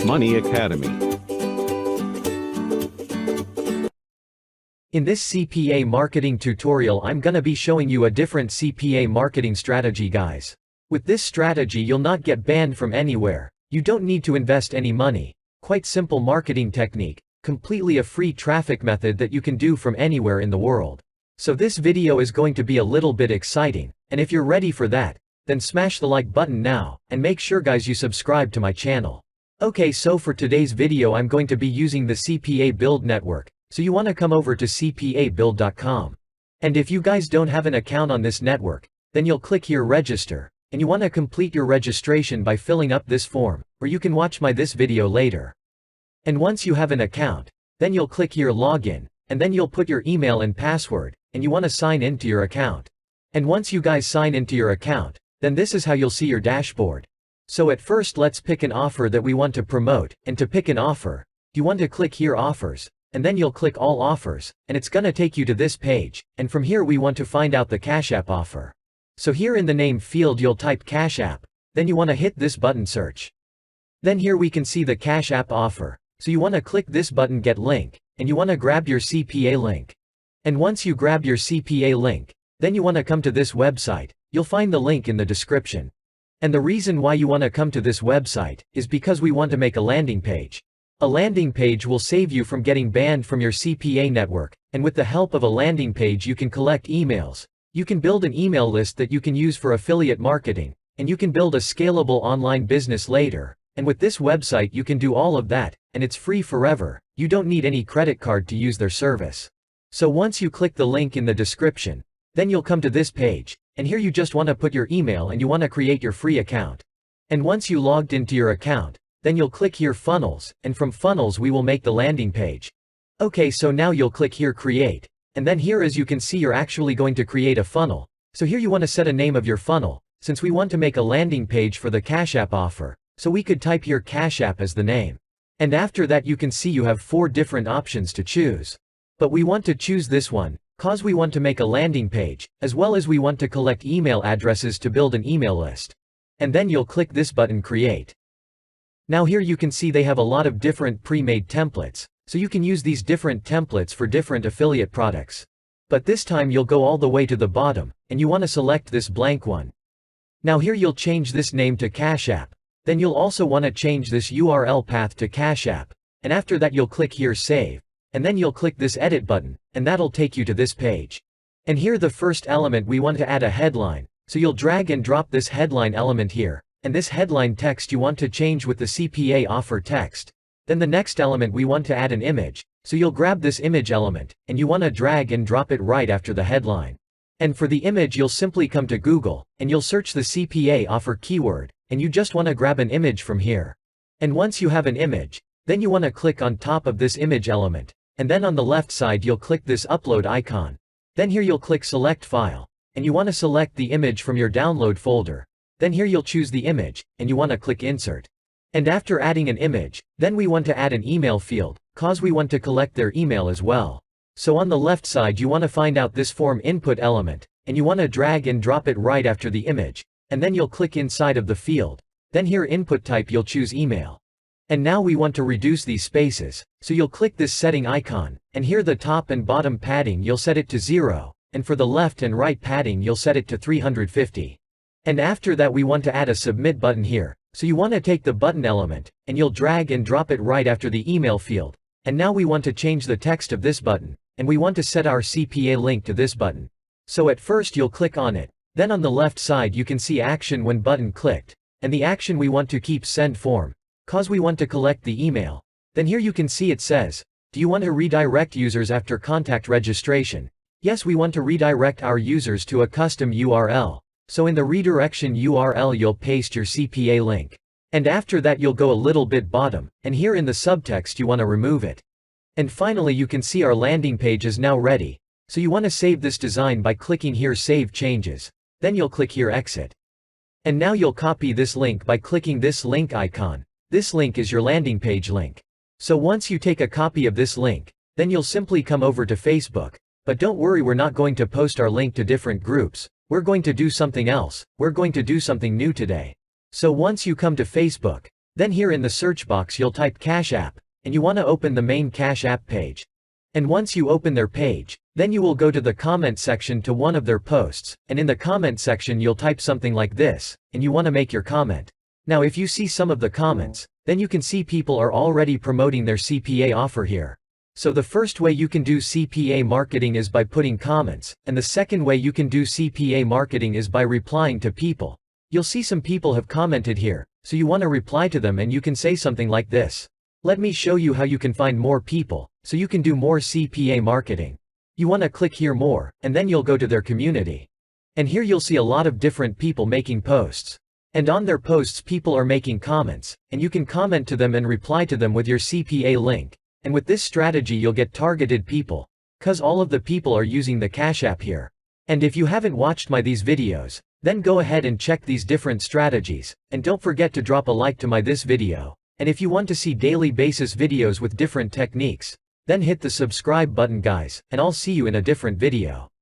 Money Academy. In this CPA marketing tutorial, I'm gonna be showing you a different CPA marketing strategy, guys. With this strategy, you'll not get banned from anywhere. You don't need to invest any money. Quite simple marketing technique, completely a free traffic method that you can do from anywhere in the world. So this video is going to be a little bit exciting, and if you're ready for that, then smash the like button now, and make sure guys you subscribe to my channel. Okay, so for today's video I'm going to be using the CPABuild network, so you want to come over to CPABuild.com. And if you guys don't have an account on this network, then you'll click here register, and you want to complete your registration by filling up this form, or you can watch this video later. And once you have an account, then you'll click here login, and then you'll put your email and password, and you want to sign into your account. And once you guys sign into your account, then this is how you'll see your dashboard. So at first let's pick an offer that we want to promote, and to pick an offer, you want to click here offers, and then you'll click all offers, and it's gonna take you to this page, and from here we want to find out the Cash App offer. So here in the name field you'll type Cash App, then you want to hit this button search. Then here we can see the Cash App offer, so you want to click this button get link, and you want to grab your CPA link. And once you grab your CPA link, then you want to come to this website. You'll find the link in the description. And the reason why you want to come to this website is because we want to make a landing page. A landing page will save you from getting banned from your CPA network, and with the help of a landing page you can collect emails. You can build an email list that you can use for affiliate marketing, and you can build a scalable online business later. And with this website you can do all of that, and it's free forever. You don't need any credit card to use their service. So once you click the link in the description, then you'll come to this page, and here you just want to put your email and you want to create your free account. And once you logged into your account, then you'll click here funnels, and from funnels we will make the landing page. Okay, so now you'll click here create, and then here as you can see you're actually going to create a funnel. So here you want to set a name of your funnel, since we want to make a landing page for the Cash App offer, so we could type here Cash App as the name. And after that you can see you have 4 different options to choose. But we want to choose this one, cause we want to make a landing page, as well as we want to collect email addresses to build an email list. And then you'll click this button create. Now here you can see they have a lot of different pre-made templates, so you can use these different templates for different affiliate products. But this time you'll go all the way to the bottom, and you want to select this blank one. Now here you'll change this name to Cash App, then you'll also want to change this URL path to Cash App, and after that you'll click here save, and then you'll click this edit button, and that'll take you to this page. And here the first element we want to add a headline, so you'll drag and drop this headline element here, and this headline text you want to change with the CPA offer text. Then the next element we want to add an image, so you'll grab this image element, and you want to drag and drop it right after the headline. And for the image you'll simply come to Google, and you'll search the CPA offer keyword, and you just want to grab an image from here. And once you have an image, then you want to click on top of this image element, and then on the left side you'll click this upload icon. Then here you'll click select file, and you want to select the image from your download folder. Then here you'll choose the image, and you want to click insert. And after adding an image, then we want to add an email field, cause we want to collect their email as well. So on the left side you want to find out this form input element, and you want to drag and drop it right after the image, and then you'll click inside of the field. Then here input type you'll choose email. And now we want to reduce these spaces, so you'll click this setting icon, and here the top and bottom padding you'll set it to 0, and for the left and right padding you'll set it to 350. And after that we want to add a submit button here, so you want to take the button element, and you'll drag and drop it right after the email field. And now we want to change the text of this button, and we want to set our CPA link to this button. So at first you'll click on it, then on the left side you can see action when button clicked, and the action we want to keep send form, cause we want to collect the email. Then here you can see it says, do you want to redirect users after contact registration? Yes, we want to redirect our users to a custom URL. So in the redirection URL you'll paste your CPA link. And after that you'll go a little bit bottom, and here in the subtext you want to remove it. And finally you can see our landing page is now ready. So you want to save this design by clicking here save changes. Then you'll click here exit. And now you'll copy this link by clicking this link icon. This link is your landing page link. So once you take a copy of this link, then you'll simply come over to Facebook. But don't worry, we're not going to post our link to different groups. We're going to do something else. We're going to do something new today. So once you come to Facebook, Then here in the search box you'll type Cash App, and you want to open the main Cash App page. And once you open their page, then you will go to the comment section to one of their posts, and in the comment section you'll type something like this, and you want to make your comment. Now if you see some of the comments, then you can see people are already promoting their CPA offer here. So the first way you can do CPA marketing is by putting comments, and the second way you can do CPA marketing is by replying to people. You'll see some people have commented here, so you want to reply to them and you can say something like this. Let me show you how you can find more people, so you can do more CPA marketing. You want to click here more, and then you'll go to their community. And here you'll see a lot of different people making posts. And on their posts people are making comments, and you can comment to them and reply to them with your CPA link. And with this strategy you'll get targeted people, cause all of the people are using the Cash App here. And if you haven't watched these videos, then go ahead and check these different strategies, and don't forget to drop a like to this video. And if you want to see daily basis videos with different techniques, then hit the subscribe button guys, and I'll see you in a different video.